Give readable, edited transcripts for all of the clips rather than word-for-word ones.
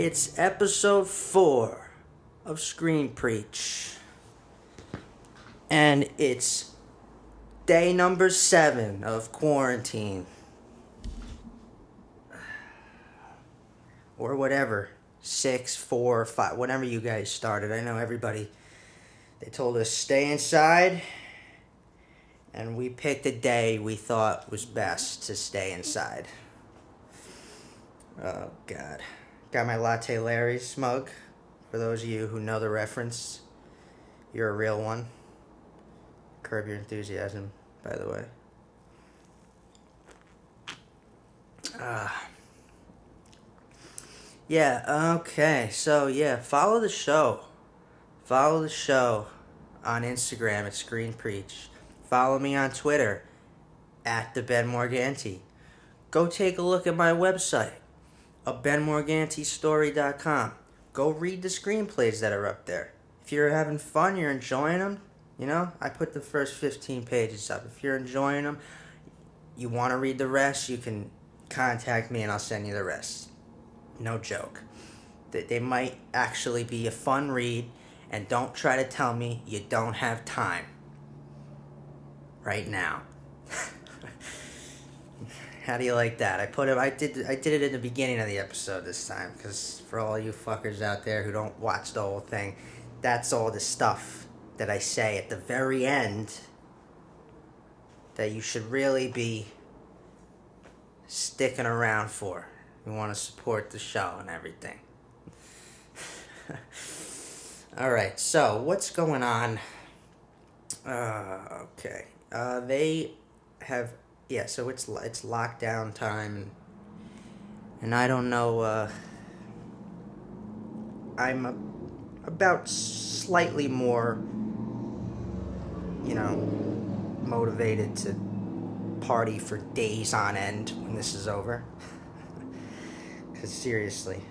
It's episode 4 of Screen Preach. And it's day number 7 of quarantine. Or whatever. 6, 4, 5, whatever you guys started. I know everybody, they told us stay inside. And we picked a day we thought was best to stay inside. Oh, God. Got my Latte Larry's mug. For those of you who know the reference, you're a real one. Curb Your Enthusiasm, by the way. Okay. So, follow the show. Follow the show on Instagram at Screen Preach. Follow me on Twitter at the Ben Morganti. Go take a look at my website, benmorgantistory.com. Go read the screenplays that are up there. If you're having fun, you're enjoying them, I put the first 15 pages up. If you're enjoying them, you want to read the rest, you can contact me and I'll send you the rest. No joke. They might actually be a fun read, and don't try to tell me you don't have time right now. How do you like that? I did it in the beginning of the episode this time, because for all you fuckers out there who don't watch the whole thing, that's all the stuff that I say at the very end that you should really be sticking around for. You want to support the show and everything. Alright, so what's going on? Okay. They have... so it's lockdown time, and I don't know, I'm about slightly more, motivated to party for days on end when this is over. Because seriously,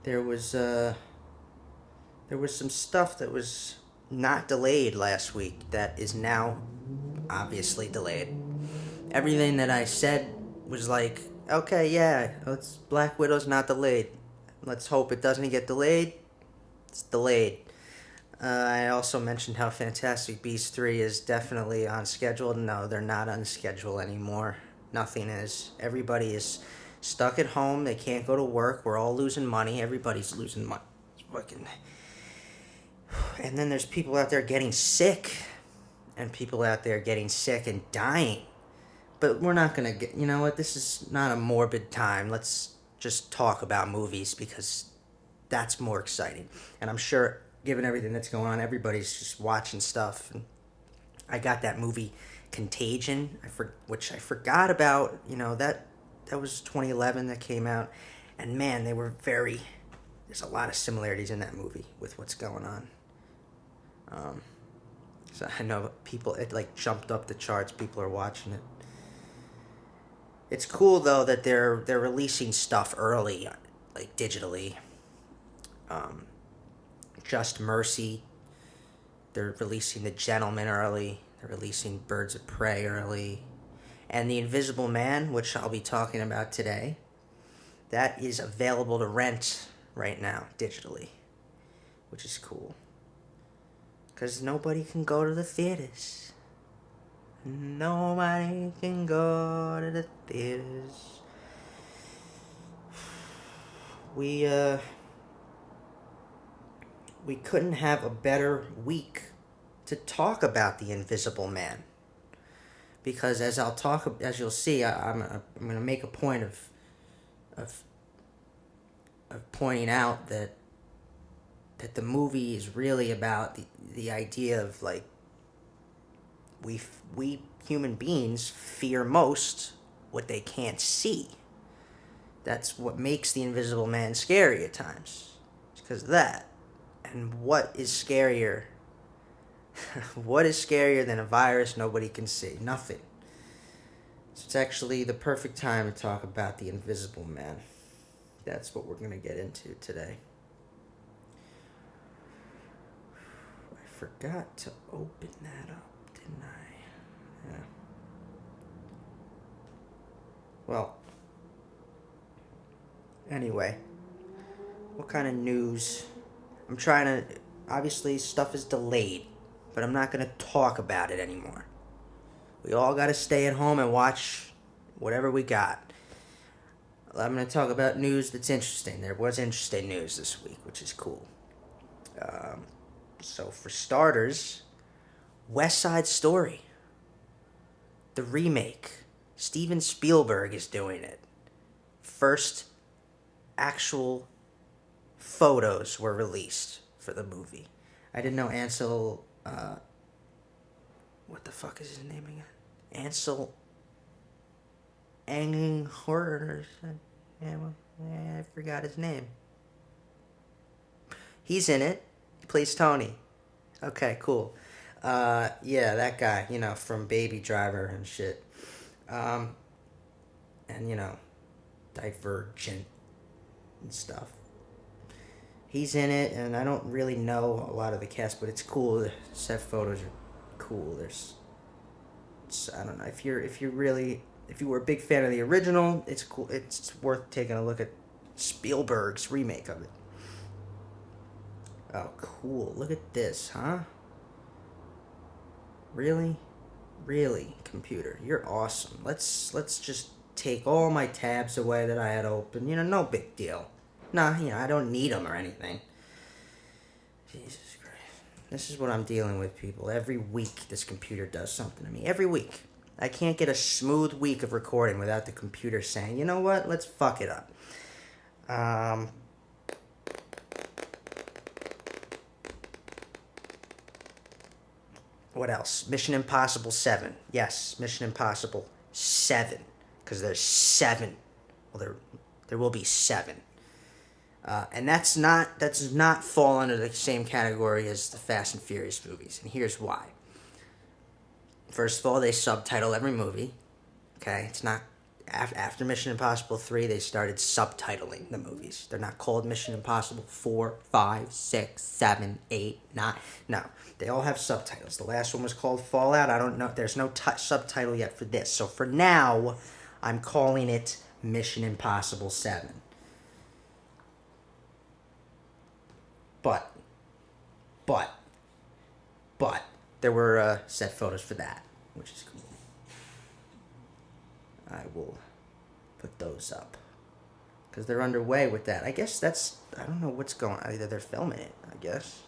there was some stuff that was not delayed last week that is now obviously delayed. Everything that I said was like, okay, Black Widow's not delayed. Let's hope it doesn't get delayed. It's delayed. I also mentioned how Fantastic Beasts 3 is definitely on schedule. No, they're not on schedule anymore. Nothing is. Everybody is stuck at home. They can't go to work. We're all losing money. Everybody's losing money. It's fucking... And then there's people out there getting sick. And people out there getting sick and dying. But we're not going to get... You know what? This is not a morbid time. Let's just talk about movies, because that's more exciting. And I'm sure, given everything that's going on, everybody's just watching stuff. And I got that movie Contagion, which I forgot about. That was 2011 that came out. And man, there's a lot of similarities in that movie with what's going on. So I know people, it jumped up the charts. People are watching it. It's cool though that they're releasing stuff early, digitally. Just Mercy. They're releasing The Gentleman early. They're releasing Birds of Prey early. And The Invisible Man, which I'll be talking about today, that is available to rent right now, digitally. Which is cool. Because nobody can go to the theaters. Nobody can go to the theaters. We couldn't have a better week to talk about The Invisible Man. Because as you'll see, I'm going to make a point of pointing out that the movie is really about the idea of, we human beings fear most what they can't see. That's what makes The Invisible Man scary at times. It's because of that. And what is scarier? What is scarier than a virus nobody can see? Nothing. So it's actually the perfect time to talk about The Invisible Man. That's what we're going to get into today. I forgot to open that up, didn't I? Yeah. Well, anyway, what kind of news? I'm trying to. Obviously, stuff is delayed, but I'm not going to talk about it anymore. We all got to stay at home and watch whatever we got. I'm going to talk about news that's interesting. There was interesting news this week, which is cool. So, for starters, West Side Story, the remake. Steven Spielberg is doing it. First actual photos were released for the movie. I didn't know Ansel. What the fuck is his name again? Ansel Elgort. I forgot his name. He's in it. He plays Tony. Okay, cool. Yeah, that guy. From Baby Driver and shit. And Divergent and stuff. He's in it, and I don't really know a lot of the cast, but it's cool. The set photos are cool. I don't know, if you were a big fan of the original, it's cool. It's worth taking a look at Spielberg's remake of it. Oh, cool! Look at this, huh? Really, really, computer, you're awesome. Let's just take all my tabs away that I had open. No big deal. Nah, I don't need them or anything. Jesus Christ. This is what I'm dealing with, people. Every week, this computer does something to me. Every week. I can't get a smooth week of recording without the computer saying, you know what, let's fuck it up. What else? Mission Impossible 7. Yes, Mission Impossible 7. Because there's 7. Well, there will be 7. And that does not fall under the same category as the Fast and Furious movies. And here's why. First of all, they subtitle every movie. Okay? It's not... After Mission Impossible 3, they started subtitling the movies. They're not called Mission Impossible 4, 5, 6, 7, 8, 9. No. They all have subtitles. The last one was called Fallout. I don't know. There's no subtitle yet for this. So for now, I'm calling it Mission Impossible 7. But, there were set photos for that, which is cool. I will put those up. Because they're underway with that. I guess I don't know what's going on. Either they're filming it, I guess.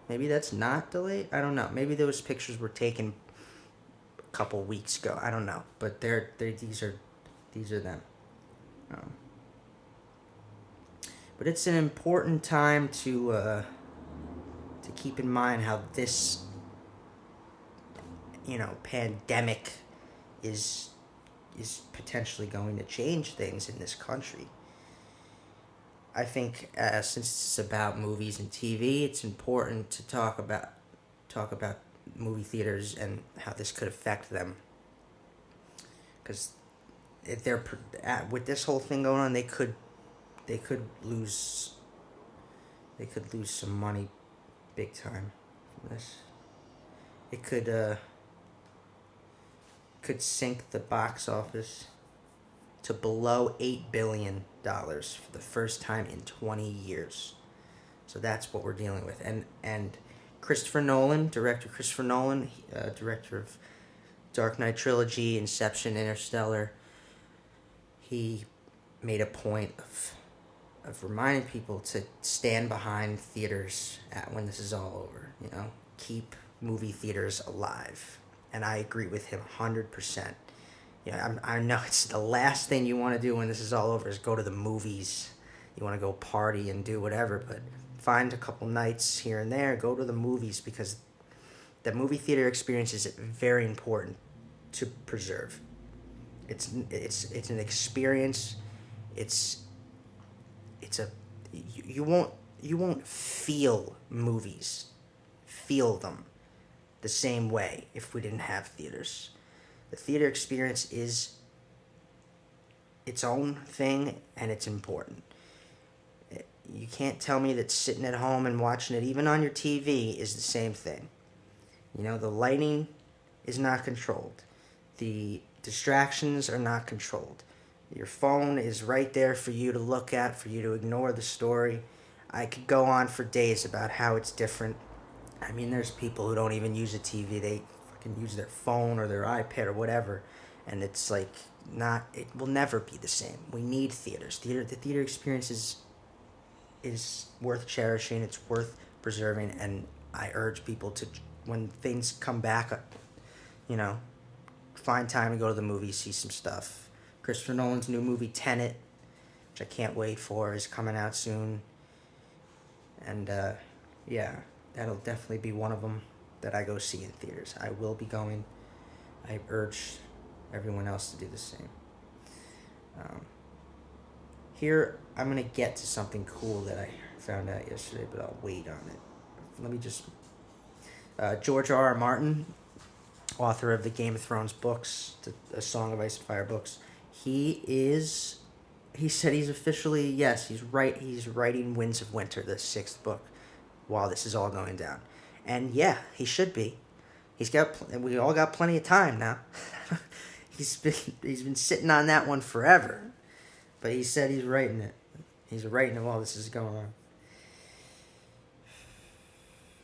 Maybe that's not delayed? I don't know. Maybe those pictures were taken a couple weeks ago. I don't know. But these are them. But it's an important time to keep in mind how this, pandemic is potentially going to change things in this country. I think since it's about movies and TV, it's important to talk about movie theaters and how this could affect them. Because if they're with this whole thing going on, they could lose some money, big time, from this. It could sink the box office to below $8 billion for the first time in 20 years. So that's what we're dealing with. And Christopher Nolan, director of Dark Knight Trilogy, Inception, Interstellar, he made a point of reminding people to stand behind theaters when this is all over. Keep movie theaters alive. And I agree with him 100%. I know it's the last thing you want to do when this is all over is go to the movies. You want to go party and do whatever, but find a couple nights here and there, go to the movies, because the movie theater experience is very important to preserve. It's an experience. You won't feel movies, feel them the same way if we didn't have theaters. The theater experience is its own thing, and it's important. You can't tell me that sitting at home and watching it, even on your TV, is the same thing. The lighting is not controlled. The distractions are not controlled. Your phone is right there for you to look at, for you to ignore the story. I could go on for days about how it's different. I mean, there's people who don't even use a TV. They fucking use their phone or their iPad or whatever. And it's like, not, it will never be the same. We need theaters. The theater experience is worth cherishing. It's worth preserving. And I urge people to, when things come back, you know, find time to go to the movies, see some stuff. Christopher Nolan's new movie, Tenet, which I can't wait for, is coming out soon. And, yeah, that'll definitely be one of them that I go see in theaters. I will be going. I urge everyone else to do the same. Here, I'm going to get to something cool that I found out yesterday, but I'll wait on it. Let me just... George R.R. Martin, author of the Game of Thrones books, A Song of Ice and Fire books, he said he's officially, yes, he's writing Winds of Winter, the 6th book, while this is all going down. And yeah, he should be. We all got plenty of time now. He's been sitting on that one forever. But he said he's writing it. He's writing it while this is going on.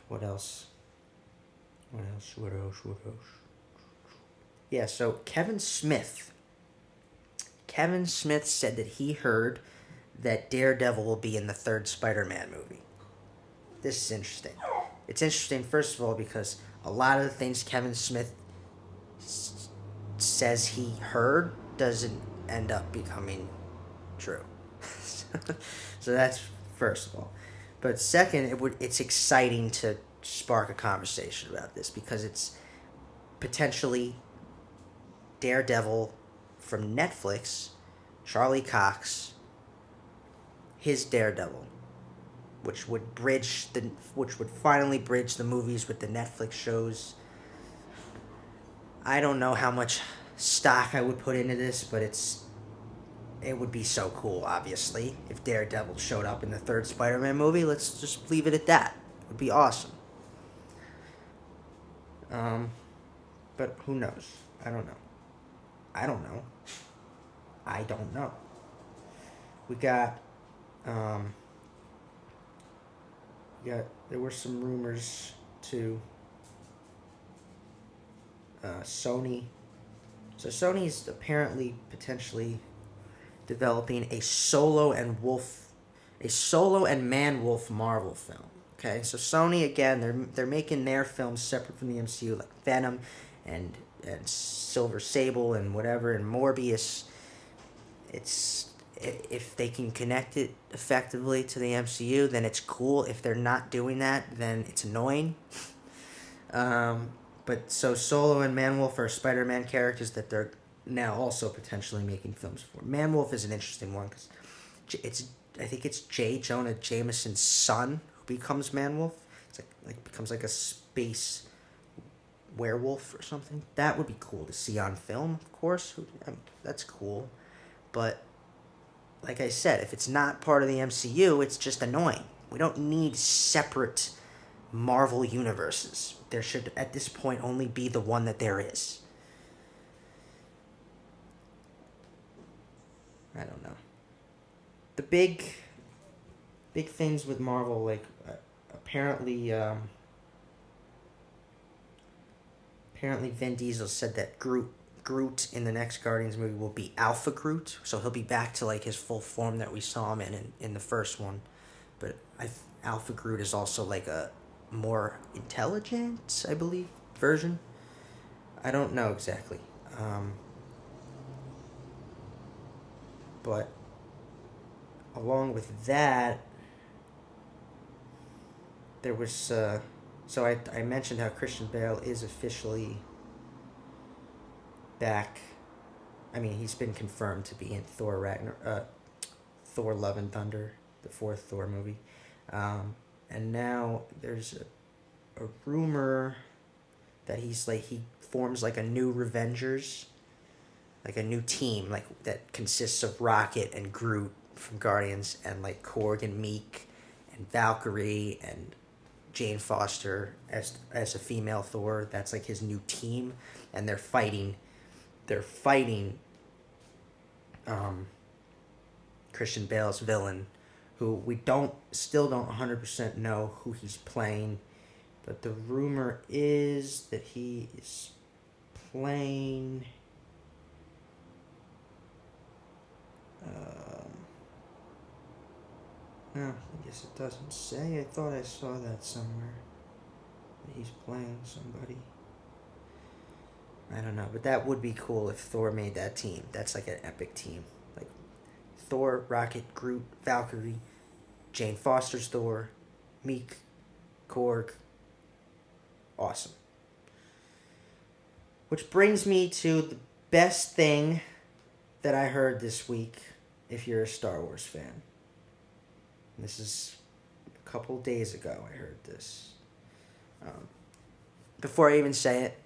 What else? Yeah, so Kevin Smith said that he heard that Daredevil will be in the 3rd Spider-Man movie. This is interesting. It's interesting, first of all, because a lot of the things Kevin Smith says he heard doesn't end up becoming true. So that's first of all. But second, it's exciting to spark a conversation about this because it's potentially Daredevil from Netflix, Charlie Cox, his Daredevil, which would finally bridge the movies with the Netflix shows. I don't know how much stock I would put into this, but it would be so cool, obviously, if Daredevil showed up in the 3rd Spider-Man movie. Let's just leave it at that. It would be awesome. But who knows? I don't know. We got, there were some rumors too. Sony. So Sony's apparently potentially developing a solo and man wolf Marvel film. Okay, so Sony again, they're making their films separate from the MCU, like Venom and Silver Sable and whatever, and Morbius. If they can connect it effectively to the MCU, then it's cool. If they're not doing that, then it's annoying. But so Solo and Man-Wolf are Spider-Man characters that they're now also potentially making films for. Man-Wolf is an interesting one because I think it's J. Jonah Jameson's son who becomes Man-Wolf. It's like becomes like a space werewolf or something. That would be cool to see on film, of course. That's cool. But like I said, if it's not part of the MCU, it's just annoying. We don't need separate Marvel universes. There should, at this point, only be the one that there is. I don't know. The big things with Marvel, like apparently Vin Diesel said that Groot in the next Guardians movie will be Alpha Groot, so he'll be back to like his full form that we saw him in the first one. But Alpha Groot is also like a more intelligent, I believe, version. I don't know exactly. But along with that, there was so I mentioned how Christian Bale is officially back. I mean, he's been confirmed to be in Thor Love and Thunder, the 4th Thor movie. And now there's a rumor that he forms like a new Revengers, like a new team like that consists of Rocket and Groot from Guardians and like Korg and Meek and Valkyrie and Jane Foster as a female Thor. That's like his new team, and they're fighting um, Christian Bale's villain, who we still don't 100% know who he's playing, but the rumor is that he is playing. No, I guess it doesn't say. I thought I saw that somewhere. That he's playing somebody. I don't know, but that would be cool if Thor made that team. That's like an epic team. Like Thor, Rocket, Groot, Valkyrie, Jane Foster's Thor, Meek, Korg. Awesome. Which brings me to the best thing that I heard this week, if you're a Star Wars fan. This is a couple days ago I heard this. Before I even say it,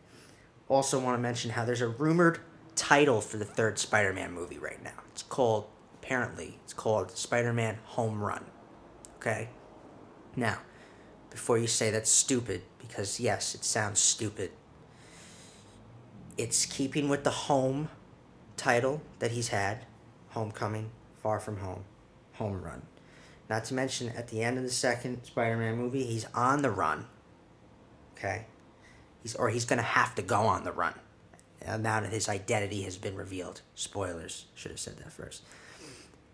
also want to mention how there's a rumored title for the third Spider-Man movie right now. It's called Spider-Man Home Run. Okay? Now, before you say that's stupid, because yes, it sounds stupid, it's keeping with the home title that he's had, Homecoming, Far From Home, Home Run. Not to mention, at the end of the second Spider-Man movie, he's on the run. Okay? He's going to have to go on the run. Now that his identity has been revealed. Spoilers. Should have said that first.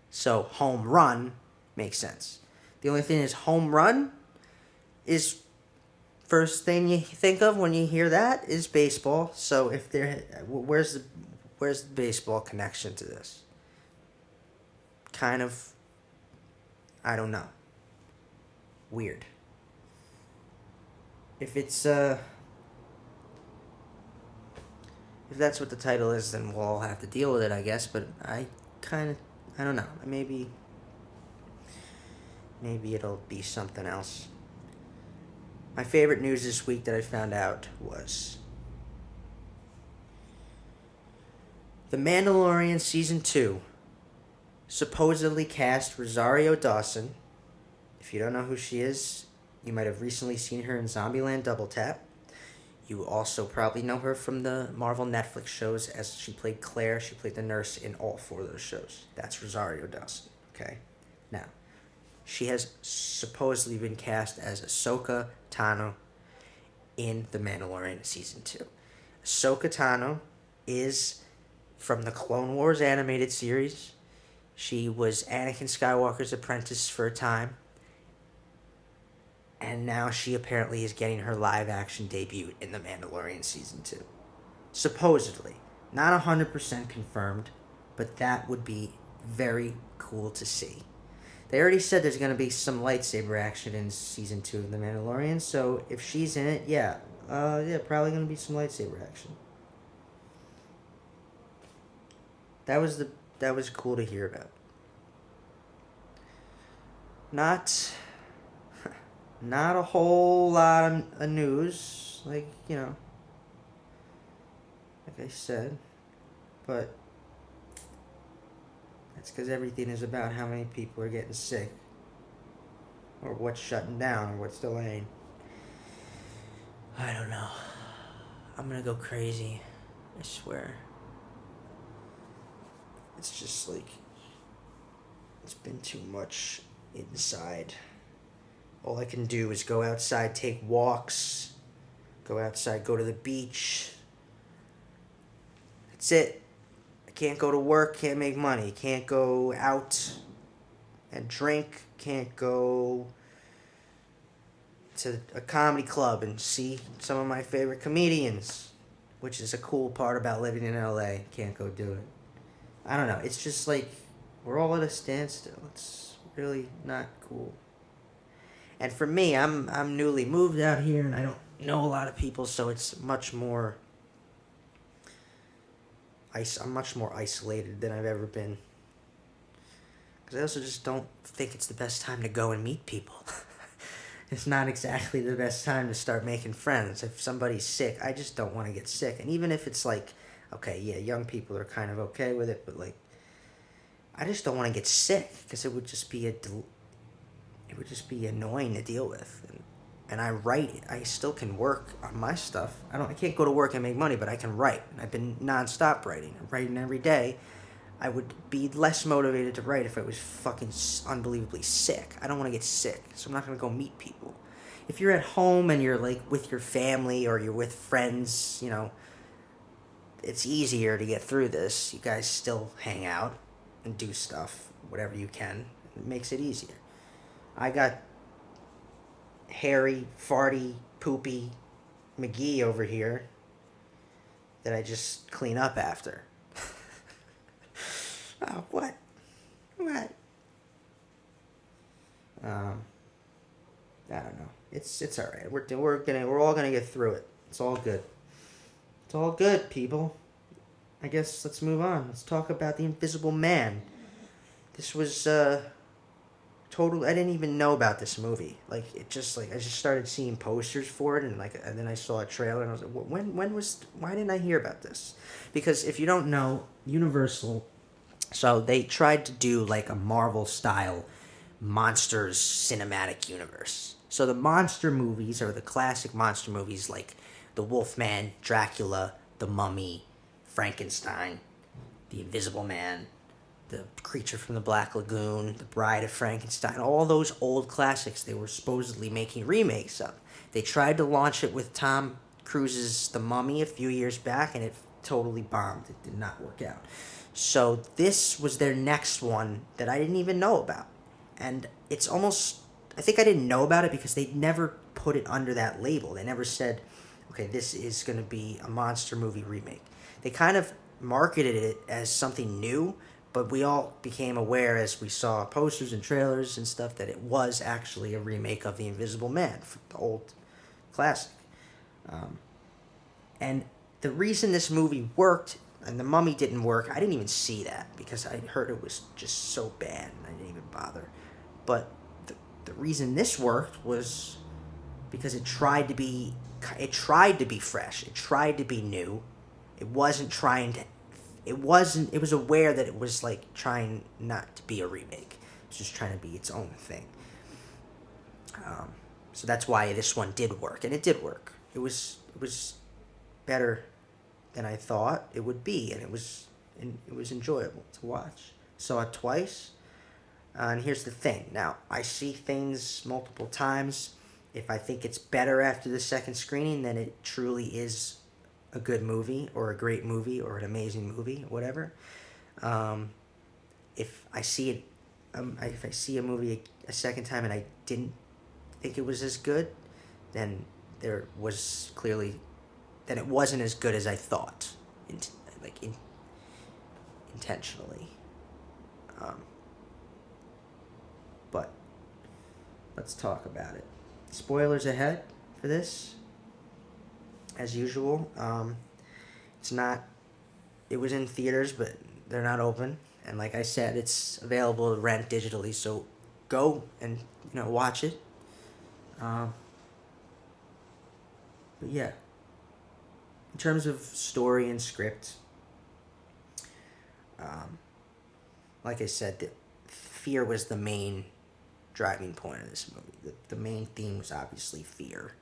So, home run makes sense. The only thing is, home run is first thing you think of when you hear that is baseball. So, if there, where's the baseball connection to this? Kind of, I don't know. Weird. If it's if that's what the title is, then we'll all have to deal with it, I guess. But I don't know. Maybe it'll be something else. My favorite news this week that I found out was The Mandalorian Season 2 supposedly cast Rosario Dawson. If you don't know who she is, you might have recently seen her in Zombieland Double Tap. You also probably know her from the Marvel Netflix shows as she played Claire. She played the nurse in all 4 of those shows. That's Rosario Dawson, okay? Now, she has supposedly been cast as Ahsoka Tano in The Mandalorian Season 2. Ahsoka Tano is from the Clone Wars animated series. She was Anakin Skywalker's apprentice for a time. And now she apparently is getting her live-action debut in The Mandalorian Season 2. Supposedly. Not 100% confirmed, but that would be very cool to see. They already said there's going to be some lightsaber action in Season 2 of The Mandalorian, so if she's in it, probably going to be some lightsaber action. That was cool to hear about. Not a whole lot of news, like I said, but that's because everything is about how many people are getting sick, or what's shutting down, or what's delaying. I don't know. I'm gonna go crazy, I swear. It's just like, it's been too much inside. All I can do is go outside, take walks, go to the beach. That's it. I can't go to work, can't make money, can't go out and drink, can't go to a comedy club and see some of my favorite comedians, which is a cool part about living in LA. Can't go do it. I don't know. It's just like we're all at a standstill. It's really not cool. And for me, I'm newly moved out here, and I don't know a lot of people, so it's much more. I'm much more isolated than I've ever been. Because I also just don't think it's the best time to go and meet people. It's not exactly the best time to start making friends. If somebody's sick, I just don't want to get sick. And even if it's like, okay, yeah, young people are kind of okay with it, but like, I just don't want to get sick because it would just be annoying to deal with. And I write. I still can work on my stuff. I can't go to work and make money, but I can write. I've been nonstop writing. I'm writing every day. I would be less motivated to write if I was fucking unbelievably sick. I don't want to get sick, so I'm not going to go meet people. If you're at home and you're like with your family or you're with friends, you know, it's easier to get through this. You guys still hang out and do stuff, whatever you can. It makes it easier. I got hairy, farty, poopy McGee over here that I just clean up after. Oh, what? What? I don't know. It's all right. We're all gonna get through it. It's all good. It's all good, people. I guess let's move on. Let's talk about The Invisible Man. This was total. I didn't even know about this movie. Like it just like I just started seeing posters for it, and then I saw a trailer, and I was like, why didn't I hear about this? Because if you don't know, Universal, so they tried to do like a Marvel style monsters cinematic universe. So the monster movies are the classic monster movies like the Wolfman, Dracula, the Mummy, Frankenstein, the Invisible Man, the Creature from the Black Lagoon, the Bride of Frankenstein, all those old classics they were supposedly making remakes of. They tried to launch it with Tom Cruise's The Mummy a few years back, and it totally bombed. It did not work out. So this was their next one that I didn't even know about. And it's almost, I think I didn't know about it because they never put it under that label. They never said, okay, this is going to be a monster movie remake. They kind of marketed it as something new, but we all became aware as we saw posters and trailers and stuff that it was actually a remake of The Invisible Man, the old classic. And the reason this movie worked and The Mummy didn't work, I didn't even see that because I heard it was just so bad and I didn't even bother. But the reason this worked was because it tried to be fresh. It tried to be new. It wasn't trying to it was aware that it was like trying not to be a remake. It was just trying to be its own thing. So that's why this one did work, and it did work. It was better than I thought it would be, and it was enjoyable to watch. Saw it twice, and here's the thing. Now I see things multiple times. If I think it's better after the second screening, then it truly is a good movie or a great movie or an amazing movie, whatever. If I see it, if I see a movie a second time and I didn't think it was as good, then there was clearly then it wasn't as good as I thought, intentionally. But let's talk about it. Spoilers ahead for this. As usual, it's not. It was in theaters, but they're not open. And like I said, it's available to rent digitally. So go and watch it. But yeah, in terms of story and script, like I said, fear was the main driving point of this movie. The main theme was obviously fear.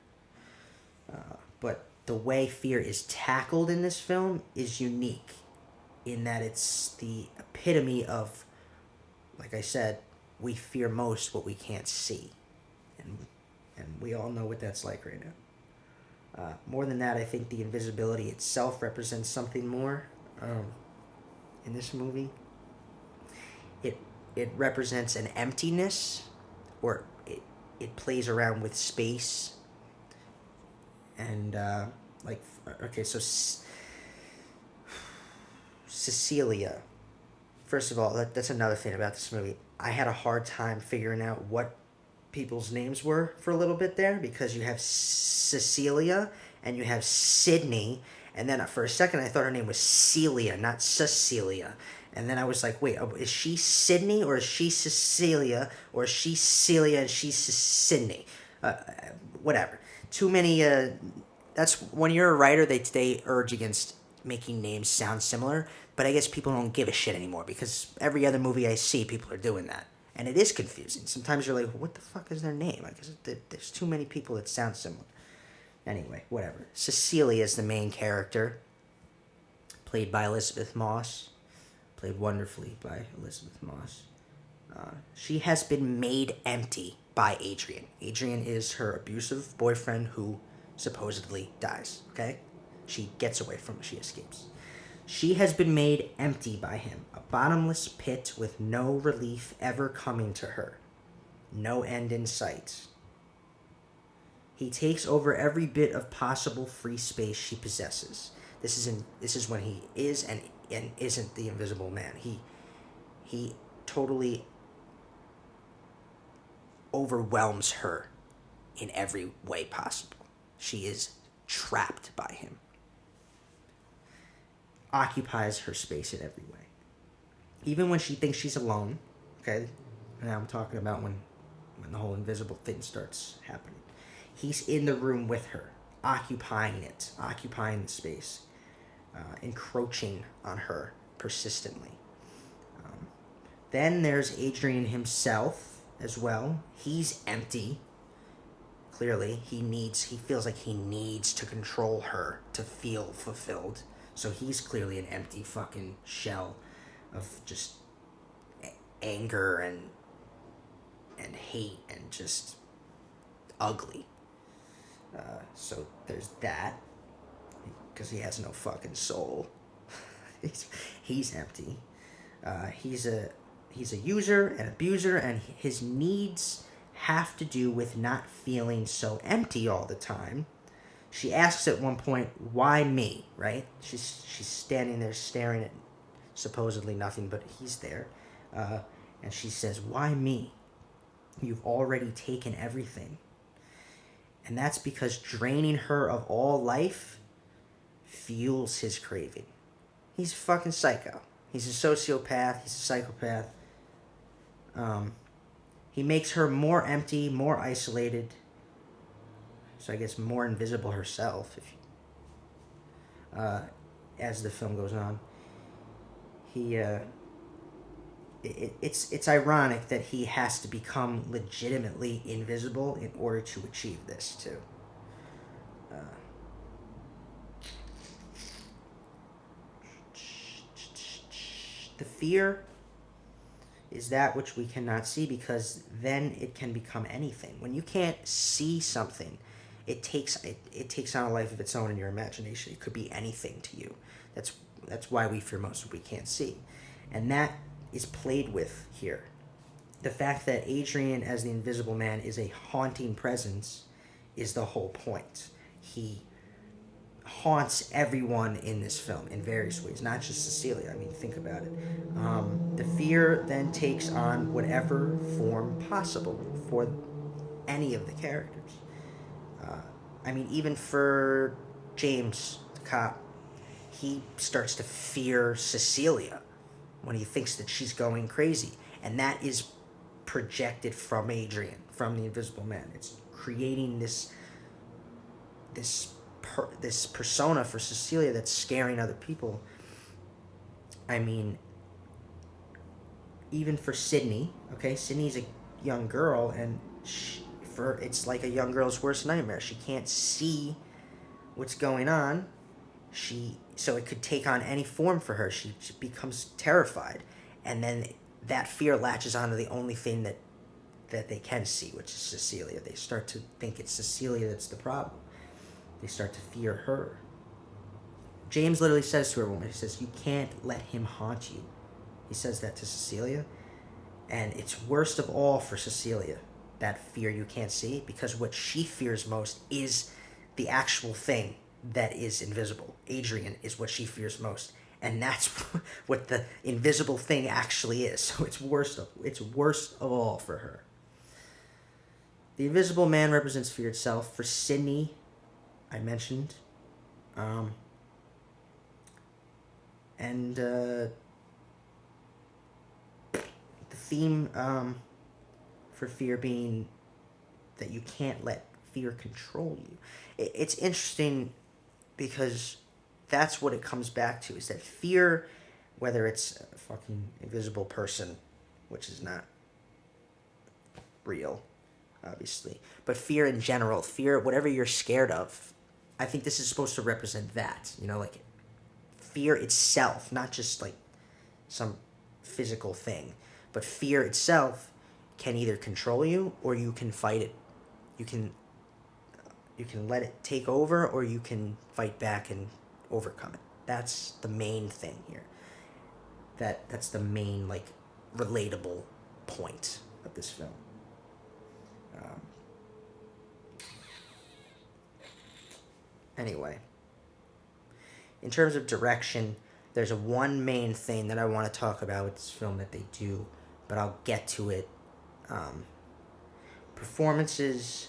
But the way fear is tackled in this film is unique in that it's the epitome of, like I said, we fear most what we can't see. And we all know what that's like right now. More than that, I think the invisibility itself represents something more in this movie. It represents an emptiness, or it plays around with space. And so Cecilia. First of all, that's another thing about this movie. I had a hard time figuring out what people's names were for a little bit there, because you have Cecilia and you have Sydney, and then for a second I thought her name was Celia, not Cecilia. And then I was like, wait, is she Sydney or is she Cecilia, or is she Celia and she's Sydney? Whatever. Too many. That's when you're a writer, they urge against making names sound similar. But I guess people don't give a shit anymore because every other movie I see, people are doing that, and it is confusing. Sometimes you're like, what the fuck is their name? I guess there's too many people that sound similar. Anyway, whatever. Cecilia is the main character, played by Elizabeth Moss. played wonderfully by Elizabeth Moss. She has been made empty by Adrian. Adrian is her abusive boyfriend who supposedly dies, okay? She gets away from him. She escapes. She has been made empty by him, a bottomless pit with no relief ever coming to her. No end in sight. He takes over every bit of possible free space she possesses. This is when he is and isn't the Invisible Man. He totally overwhelms her in every way possible. She is trapped by him. Occupies her space in every way. Even when she thinks she's alone, okay? Now I'm talking about when the whole invisible thing starts happening. He's in the room with her, occupying it, occupying the space, encroaching on her persistently. Then there's Adrian himself as well. He's empty. Clearly, he feels like he needs to control her to feel fulfilled. So he's clearly an empty fucking shell of just anger and hate and just ugly. So there's that, because he has no fucking soul. he's empty. He's a user and abuser, and his needs have to do with not feeling so empty all the time. She asks at one point, "Why me?" Right? She's standing there staring at supposedly nothing, but he's there, and she says, "Why me? You've already taken everything." And that's because draining her of all life fuels his craving. He's a fucking psycho. He's a sociopath. He's a psychopath. He makes her more empty, more isolated. So I guess more invisible herself. As the film goes on, it's ironic that he has to become legitimately invisible in order to achieve this too. The fear is that which we cannot see, because then it can become anything. When you can't see something, it takes on a life of its own in your imagination. It could be anything to you. That's why we fear most what we can't see, and that is played with here. The fact that Adrian as the Invisible Man is a haunting presence is the whole point. He haunts everyone in this film in various ways, not just Cecilia. I mean, think about it. The fear then takes on whatever form possible for any of the characters. I mean, even for James, the cop, he starts to fear Cecilia when he thinks that she's going crazy. And that is projected from Adrian, from the Invisible Man. It's creating this persona for Cecilia that's scaring other people. I mean, even for Sydney, okay? Sydney's a young girl, and it's like a young girl's worst nightmare. She can't see what's going on. So it could take on any form for her. She becomes terrified, and then that fear latches onto the only thing that they can see, which is Cecilia. They start to think it's Cecilia that's the problem. They start to fear her. James literally says to her woman, he says, "You can't let him haunt you." He says that to Cecilia, and it's worst of all for Cecilia, that fear you can't see, because what she fears most is the actual thing that is invisible. Adrian is what she fears most, and that's what the invisible thing actually is. So it's worst of all for her. The Invisible Man represents fear itself. For Sydney, I mentioned, and the theme for fear being that you can't let fear control you. It's interesting, because that's what it comes back to, is that fear, whether it's a fucking invisible person, which is not real, obviously, but fear in general, fear, whatever you're scared of, I think this is supposed to represent that, like fear itself, not just like some physical thing. But fear itself can either control you or you can fight it. You can let it take over or you can fight back and overcome it. That's the main thing here. That's the main like relatable point of this film. Anyway, in terms of direction, there's one main thing that I want to talk about with this film that they do, but I'll get to it. Performances.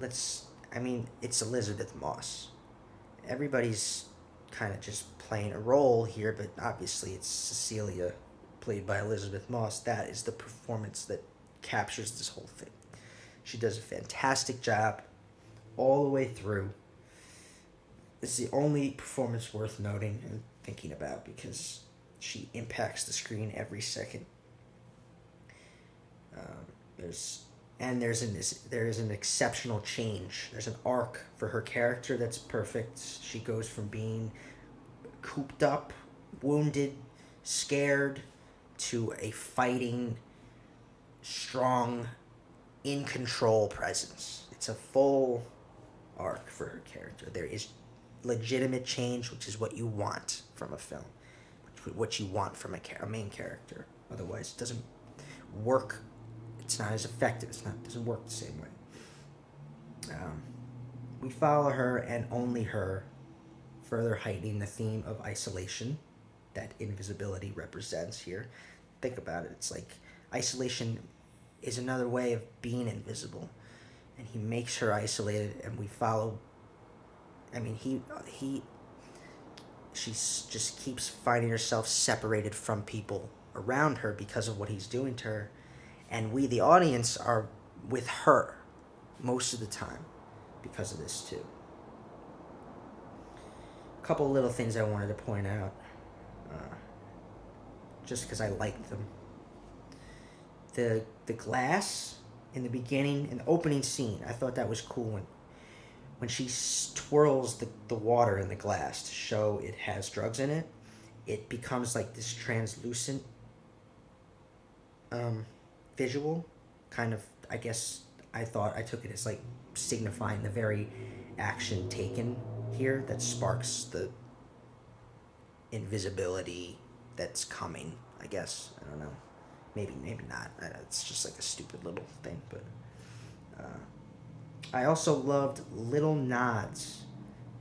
It's Elizabeth Moss. Everybody's kind of just playing a role here, but obviously it's Cecilia, played by Elizabeth Moss. That is the performance that captures this whole thing. She does a fantastic job all the way through. It's the only performance worth noting and thinking about because she impacts the screen every second. There is an exceptional change. There's an arc for her character that's perfect. She goes from being cooped up, wounded, scared, to a fighting, strong, in control presence. It's a full arc for her character. There is legitimate change, which is what you want from a film, what you want from a main character. Otherwise, it doesn't work. It's not as effective. It doesn't work the same way. We follow her and only her, further heightening the theme of isolation that invisibility represents here. Think about it. It's like isolation is another way of being invisible, and he makes her isolated, and we follow. She just keeps finding herself separated from people around her because of what he's doing to her, and we, the audience, are with her most of the time because of this too. A couple little things I wanted to point out, just because I liked them. The glass in the beginning, in the opening scene, I thought that was cool when she twirls the water in the glass to show it has drugs in it. It becomes like this translucent visual, kind of. I guess I took it as like signifying the very action taken here that sparks the invisibility that's coming, I guess. I don't know. Maybe not. It's just like a stupid little thing, but I also loved little nods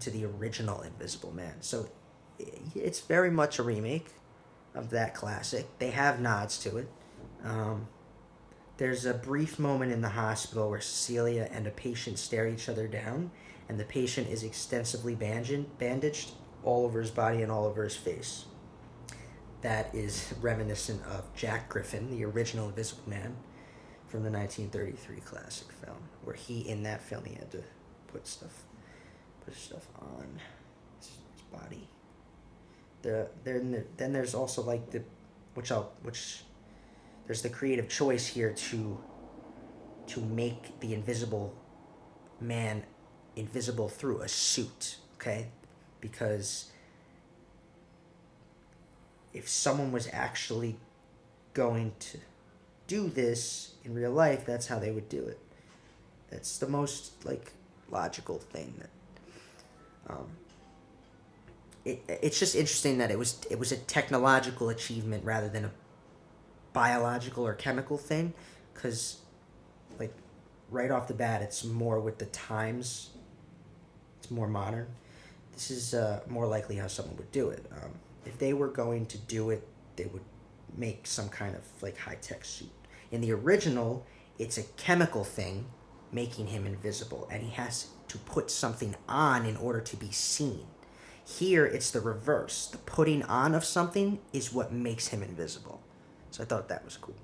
to the original Invisible Man. So it's very much a remake of that classic. They have nods to it. There's a brief moment in the hospital where Cecilia and a patient stare each other down, and the patient is extensively bandaged all over his body and all over his face. That is reminiscent of Jack Griffin, the original Invisible Man, from the 1933 classic film, where in that film he had to put stuff on his body. Then there's also like there's the creative choice here to make the Invisible Man invisible through a suit, okay? Because if someone was actually going to do this in real life, that's how they would do it. That's the most like logical thing. That it's just interesting that it was a technological achievement rather than a biological or chemical thing, because like right off the bat it's more with the times. It's more modern. This is more likely how someone would do it. If they were going to do it, they would make some kind of like high-tech suit. In the original, it's a chemical thing making him invisible, and he has to put something on in order to be seen. Here, it's the reverse. The putting on of something is what makes him invisible. So I thought that was cool.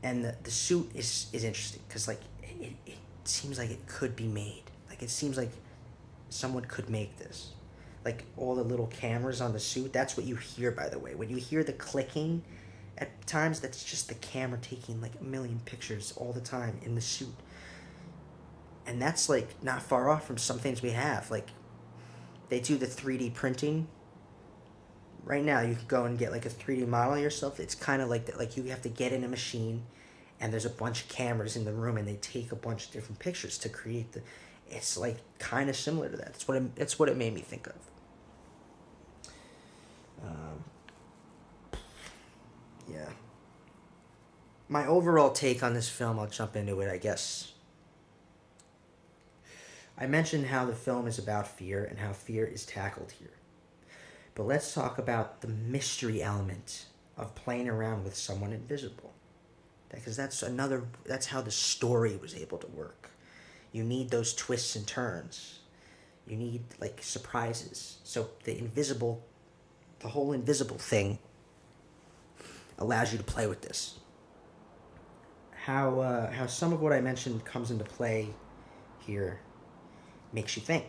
And the suit is interesting, because like it seems like it could be made. Like it seems like someone could make this. Like all the little cameras on the suit, that's what you hear, by the way. When you hear the clicking at times, that's just the camera taking like a million pictures all the time in the suit. And that's like not far off from some things we have. Like they do the 3D printing. Right now, you can go and get like a 3D model of yourself. It's kind of like that. Like you have to get in a machine, and there's a bunch of cameras in the room, and they take a bunch of different pictures to create the. It's like kind of similar to that. It's what it made me think of. Yeah. My overall take on this film, I'll jump into it, I guess. I mentioned how the film is about fear and how fear is tackled here. But let's talk about the mystery element of playing around with someone invisible. Because that's how the story was able to work. You need those twists and turns. You need like surprises. So the whole invisible thing allows you to play with this. How some of what I mentioned comes into play here makes you think.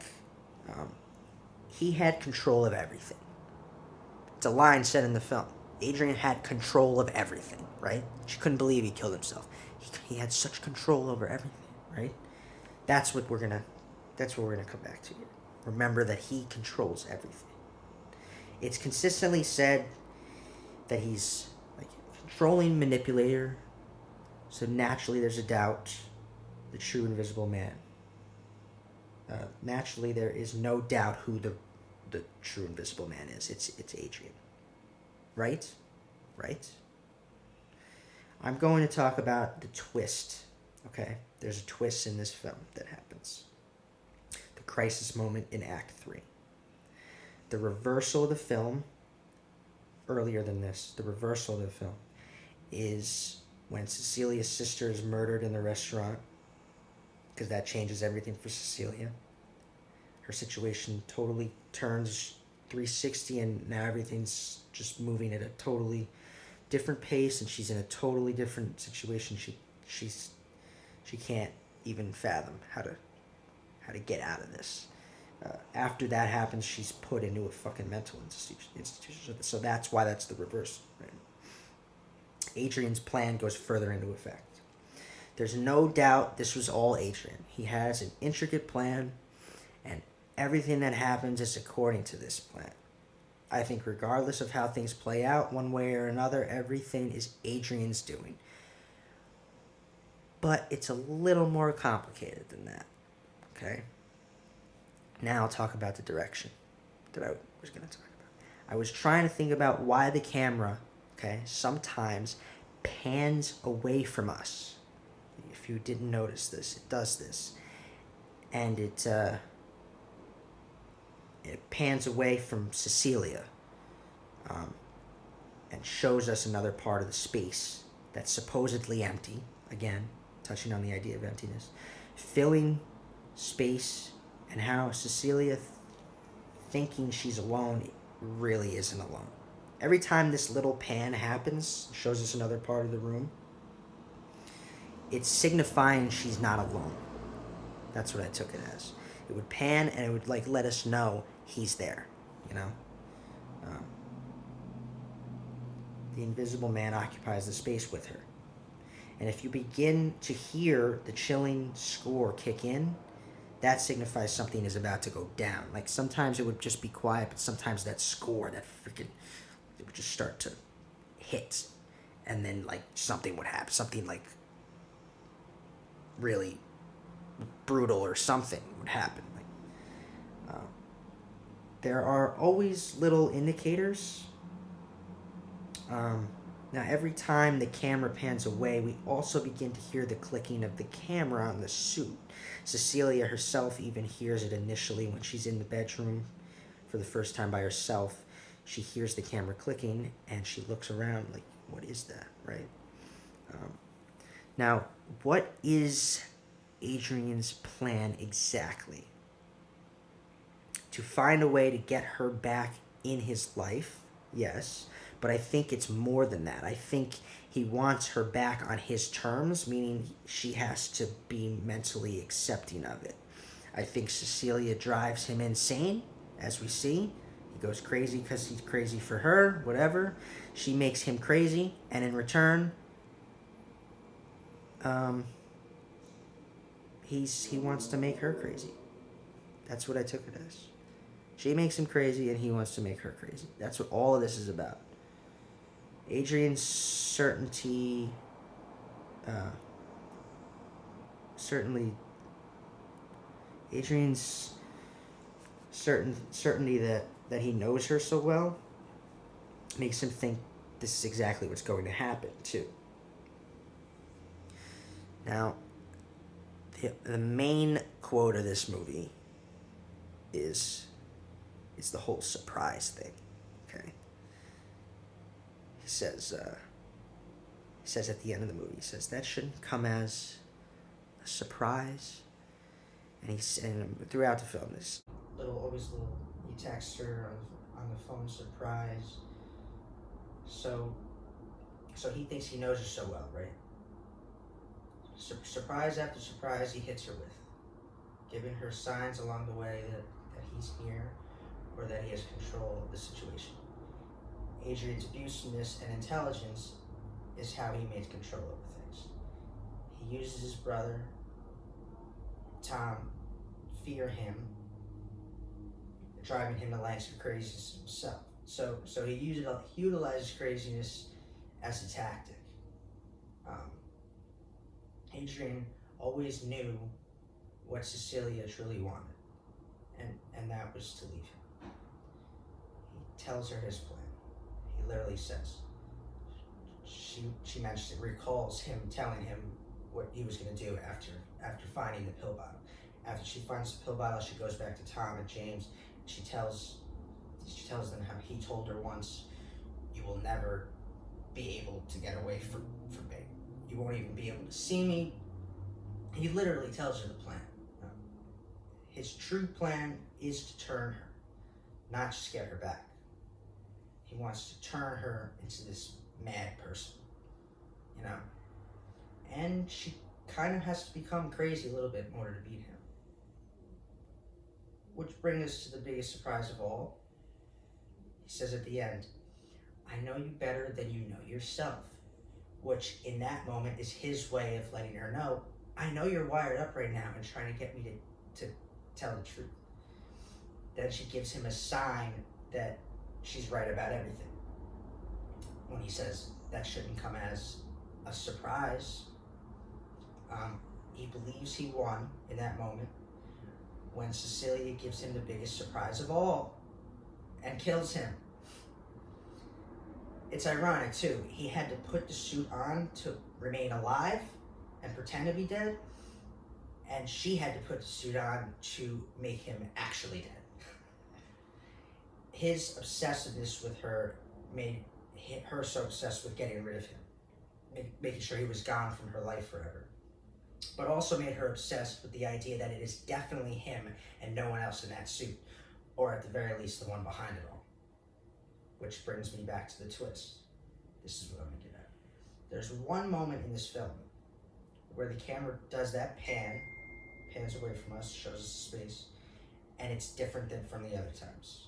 He had control of everything. It's a line said in the film. Adrian had control of everything, right? She couldn't believe he killed himself. He had such control over everything, right? That's what we're gonna come back to here. Remember that he controls everything. It's consistently said that he's like a controlling manipulator. So naturally, there's a doubt. The true invisible man. Naturally, there is no doubt who the true invisible man is. It's Adrian. Right? Right? I'm going to talk about the twist. Okay? There's a twist in this film that happens. The crisis moment in Act 3. The reversal of the film, earlier than this, the reversal of the film is when Cecilia's sister is murdered in the restaurant, because that changes everything for Cecilia. Her situation totally turns 360, and now everything's just moving at a totally different pace, and she's in a totally different situation. She can't even fathom how to get out of this. After that happens, she's put into a fucking mental institution. So that's why that's the reverse. Right? Adrian's plan goes further into effect. There's no doubt this was all Adrian. He has an intricate plan, and everything that happens is according to this plan. I think regardless of how things play out one way or another, everything is Adrian's doing. But it's a little more complicated than that. Okay? Now I'll talk about the direction that I was going to talk about. I was trying to think about why the camera, okay, sometimes pans away from us. If you didn't notice this, it does this. And it pans away from Cecilia and shows us another part of the space that's supposedly empty. Again, touching on the idea of emptiness. Filling space, and how Cecilia thinking she's alone really isn't alone. Every time this little pan happens, shows us another part of the room, it's signifying she's not alone. That's what I took it as. It would pan and it would like let us know he's there, you know? The invisible man occupies the space with her. And if you begin to hear the chilling score kick in, that signifies something is about to go down. Like sometimes it would just be quiet, but sometimes that score, it would just start to hit. And then like something would happen. Something like really brutal or something would happen. There are always little indicators. Now every time the camera pans away, we also begin to hear the clicking of the camera on the suit. Cecilia herself even hears it initially when she's in the bedroom for the first time by herself. She hears the camera clicking and she looks around like, what is that, right? Now, what is Adrian's plan exactly? To find a way to get her back in his life, yes, but I think it's more than that. I think he wants her back on his terms, meaning she has to be mentally accepting of it. I think Cecilia drives him insane, as we see. He goes crazy because he's crazy for her, whatever. She makes him crazy, and in return, he wants to make her crazy. That's what I took it as. She makes him crazy, and he wants to make her crazy. That's what all of this is about. Adrian's certainty, uh, certainly, Adrian's certainty that he knows her so well makes him think this is exactly what's going to happen too. Now, the main quote of this movie is the whole surprise thing. Okay. He says at the end of the movie, he says that shouldn't come as a surprise. And throughout the film, this he texts her on the phone, surprise. So he thinks he knows her so well, right? Surprise after surprise he hits her with, giving her signs along the way that he's near or that he has control of the situation. Adrian's abusiveness and intelligence is how he made control over things. He uses his brother, Tom, fear him, driving him to lengths of craziness himself. So he utilizes craziness as a tactic. Adrian always knew what Cecilia truly wanted, and that was to leave him. He tells her his plan. He literally says, she recalls him telling him what he was going to do after finding the pill bottle. After she finds the pill bottle, she goes back to Tom and James. She tells them how he told her once, "You will never be able to get away from me. You won't even be able to see me." He literally tells her the plan. His true plan is to turn her, not just get her back. He wants to turn her into this mad person, And she kind of has to become crazy a little bit in order to beat him. Which brings us to the biggest surprise of all. He says at the end, "I know you better than you know yourself," which in that moment is his way of letting her know, I know you're wired up right now and trying to get me to tell the truth. Then she gives him a sign that she's right about everything. When he says that shouldn't come as a surprise, he believes he won in that moment when Cecilia gives him the biggest surprise of all and kills him. It's ironic too. He had to put the suit on to remain alive and pretend to be dead, and she had to put the suit on to make him actually dead. His obsessiveness with her made her so obsessed with getting rid of him, making sure he was gone from her life forever, but also made her obsessed with the idea that it is definitely him and no one else in that suit, or at the very least the one behind it all. Which brings me back to the twist. This is what I'm gonna get at. There's one moment in this film where the camera does that pans away from us, shows us space, and it's different than from the other times.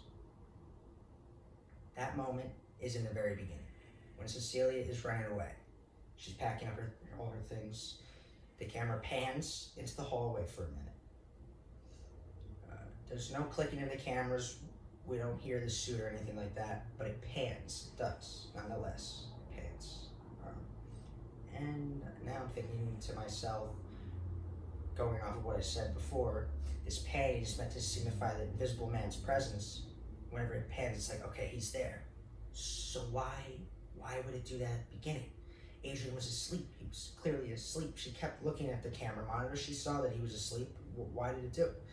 That moment is in the very beginning, when Cecilia is running away. She's packing up all her things. The camera pans into the hallway for a minute. There's no clicking in the cameras. We don't hear the suit or anything like that, but it pans. It does, nonetheless. It pans. And now I'm thinking to myself, going off of what I said before, this pan is meant to signify the invisible man's presence. Whenever it pans, it's like, okay, he's there. So why would it do that at the beginning? Adrian was asleep. He was clearly asleep. She kept looking at the camera monitor. She saw that he was asleep. Why did it do it?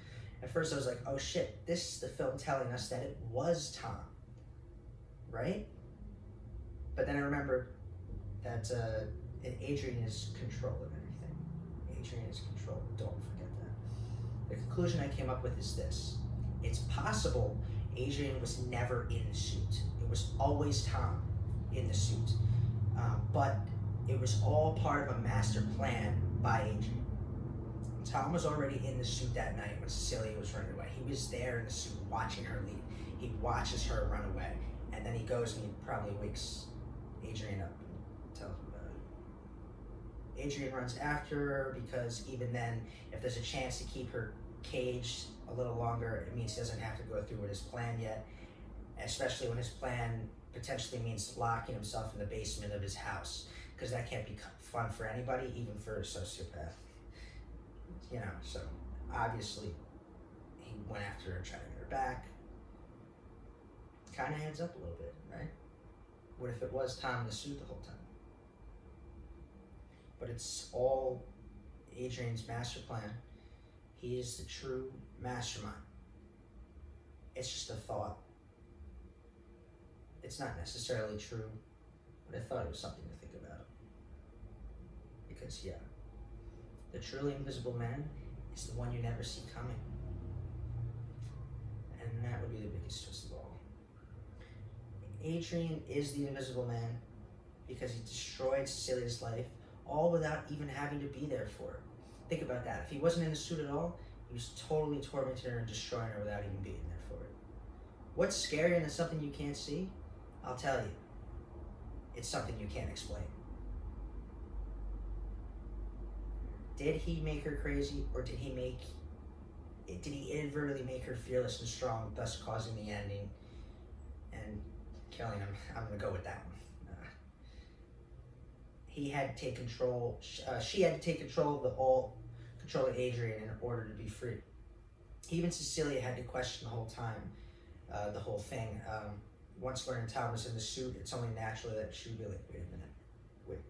At first I was like, oh shit, this is the film telling us that it was Tom, right? But then I remembered that Adrian is control of everything. Adrian is control. Don't forget that. The conclusion I came up with is this. It's possible Adrian was never in the suit. It was always Tom in the suit. But it was all part of a master plan by Adrian. Tom was already in the suit that night when Cecilia was running away. He was there in the suit watching her leave. He watches her run away. And then he goes and he probably wakes Adrian up and tells him about it. Adrian runs after her because even then, if there's a chance to keep her caged a little longer, it means he doesn't have to go through with his plan yet, especially when his plan potentially means locking himself in the basement of his house, because that can't be fun for anybody, even for a sociopath. You know, so obviously he went after her and tried to get her back. Kind of heads up a little bit, right? What if it was Tom in the suit the whole time? But it's all Adrian's master plan. He is the true mastermind. It's just a thought. It's not necessarily true, but I thought it was something to think about. Because, yeah, the truly invisible man is the one you never see coming. And that would be the biggest twist of all. Adrian is the invisible man because he destroyed Cecilia's life, all without even having to be there for her. Think about that. If he wasn't in the suit at all, he was totally tormenting her and destroying her without even being there for her. What's scarier than something you can't see? I'll tell you. It's something you can't explain. Did he make her crazy, or did he inadvertently make her fearless and strong, thus causing the ending and killing him? I'm gonna go with that one. He had to take control. She had to take control of Adrian in order to be free. Even Cecilia had to question the whole time, the whole thing. Once learning Tom was in the suit, it's only natural that she would be like, wait a minute,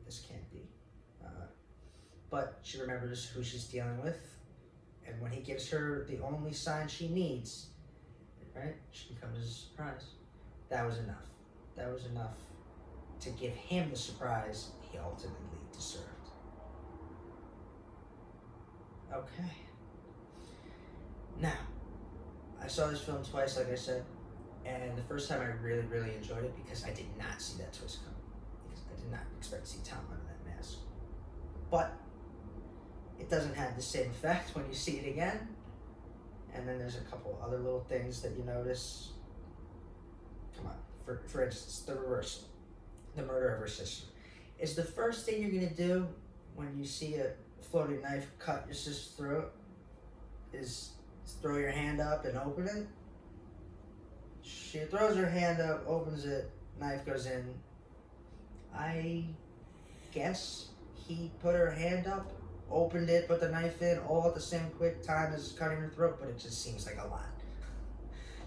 this can't be. But she remembers who she's dealing with, and when he gives her the only sign she needs, right, she becomes a surprise. That was enough. That was enough to give him the surprise he ultimately deserved. Okay. Now, I saw this film twice, like I said, and the first time I really, really enjoyed it because I did not see that twist coming. Because I did not expect to see Tom under that mask. But it doesn't have the same effect when you see it again. And then there's a couple other little things that you notice. Come on. For instance, the reversal. The murder of her sister. Is the first thing you're going to do when you see a floating knife cut your sister's throat is throw your hand up and open it? She throws her hand up, opens it, knife goes in. I guess he put her hand up, opened it, put the knife in, all at the same quick time as cutting her throat, but it just seems like a lot.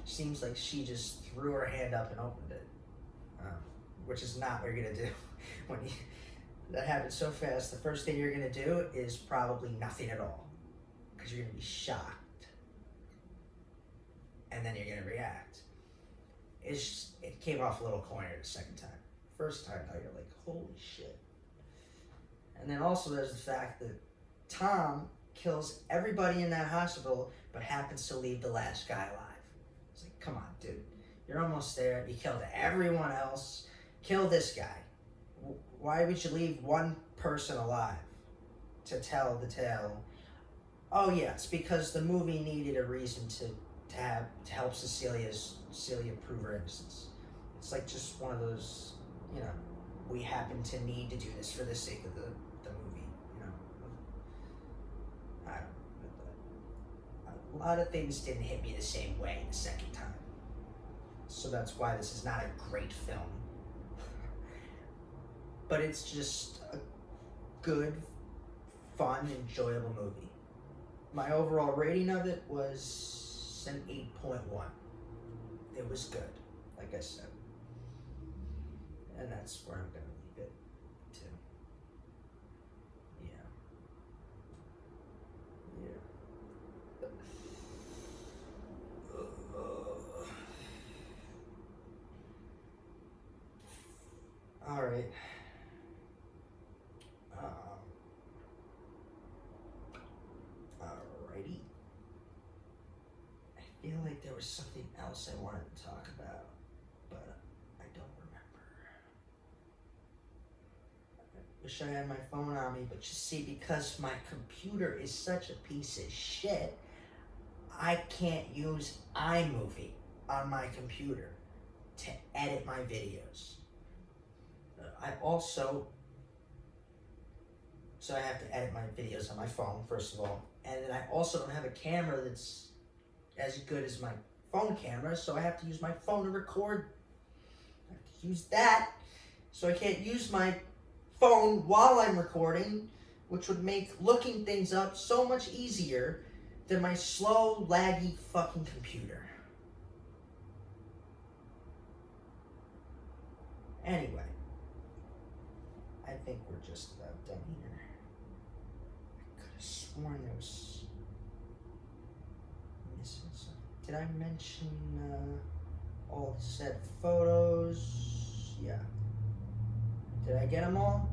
Seems like she just threw her hand up and opened it, which is not what you're gonna do when that happens so fast. The first thing you're gonna do is probably nothing at all, because you're gonna be shocked, and then you're gonna react. It came off a little corny the second time. First time, though, you're like, holy shit. And then also there's the fact that Tom kills everybody in that hospital, but happens to leave the last guy alive. It's like, come on, dude. You're almost there. You killed everyone else. Kill this guy. Why would you leave one person alive to tell the tale? Oh yeah, it's because the movie needed a reason to help Cecilia prove her innocence. It's like just one of those, we happen to need to do this for the sake of the movie, I don't know. A lot of things didn't hit me the same way the second time. So that's why this is not a great film. But it's just a good, fun, enjoyable movie. My overall rating of it was an 8.1. It was good, like I said. And that's where I'm going to leave it, too. Yeah. All right. Alrighty. I feel like there was something else I wanted to talk about, but I don't remember. I wish I had my phone on me, but you see, because my computer is such a piece of shit, I can't use iMovie on my computer to edit my videos. So I have to edit my videos on my phone, first of all. And then I also don't have a camera that's as good as my phone camera, so I have to use my phone to record. I have to use that, so I can't use my phone while I'm recording, which would make looking things up so much easier than my slow, laggy fucking computer. Anyway, I think we're just about done here. I could have sworn there was missing something. Did I mention all the said photos? Yeah. Did I get them all?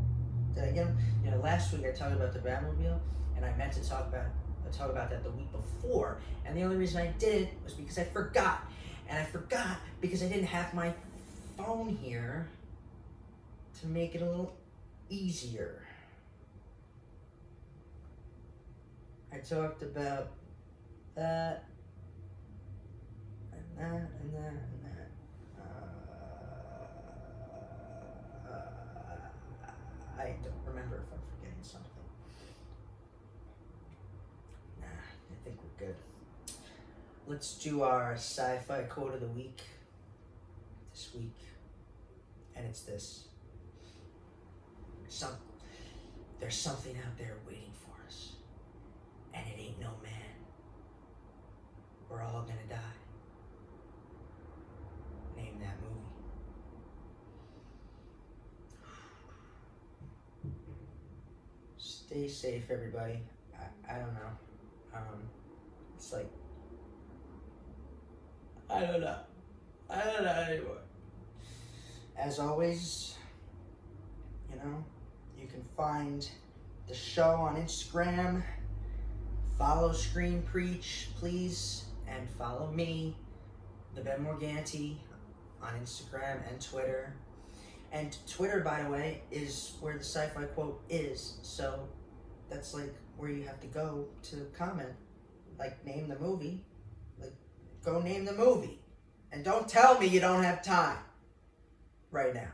Did I get them? You know, last week I talked about the Batmobile, and I meant to talk about that the week before, and the only reason I did it was because I forgot. And I forgot because I didn't have my phone here to make it a little easier. I talked about that, and that, and that, and that. I don't remember if I'm forgetting something. Nah, I think we're good. Let's do our sci-fi quote of the week this week, and it's this. There's something out there waiting for us, and it ain't no man. We're all gonna die. Name that movie. Stay safe, everybody. I don't know. It's like, I don't know anymore. As always, you know, you can find the show on Instagram. Follow Screen Preach, please, and follow me, the Ben Morganti, on Instagram and Twitter. And Twitter, by the way, is where the sci-fi quote is. So that's like where you have to go to comment. Like, name the movie. Like, go name the movie. And don't tell me you don't have time right now.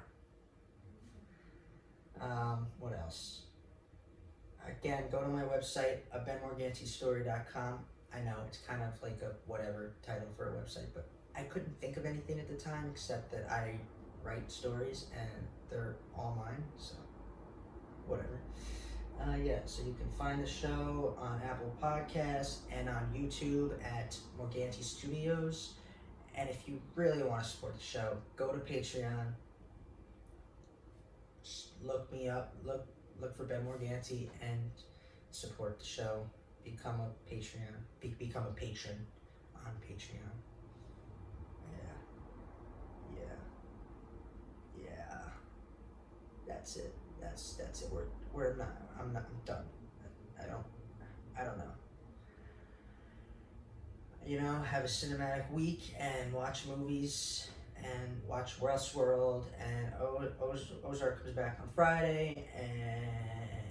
What else? Again, go to my website, benmorgantistory.com. I know it's kind of like a whatever title for a website, but I couldn't think of anything at the time except that I write stories and they're all mine, so whatever. So you can find the show on Apple Podcasts and on YouTube at Morganti Studios. And if you really want to support the show, go to Patreon. Just look me up. Look for Ben Morganti and support the show. Become a Patreon. Become a patron on Patreon. Yeah. That's it. That's it. I'm done. I don't know. You know, have a cinematic week and watch movies and watch Westworld, and Ozark comes back on Friday, and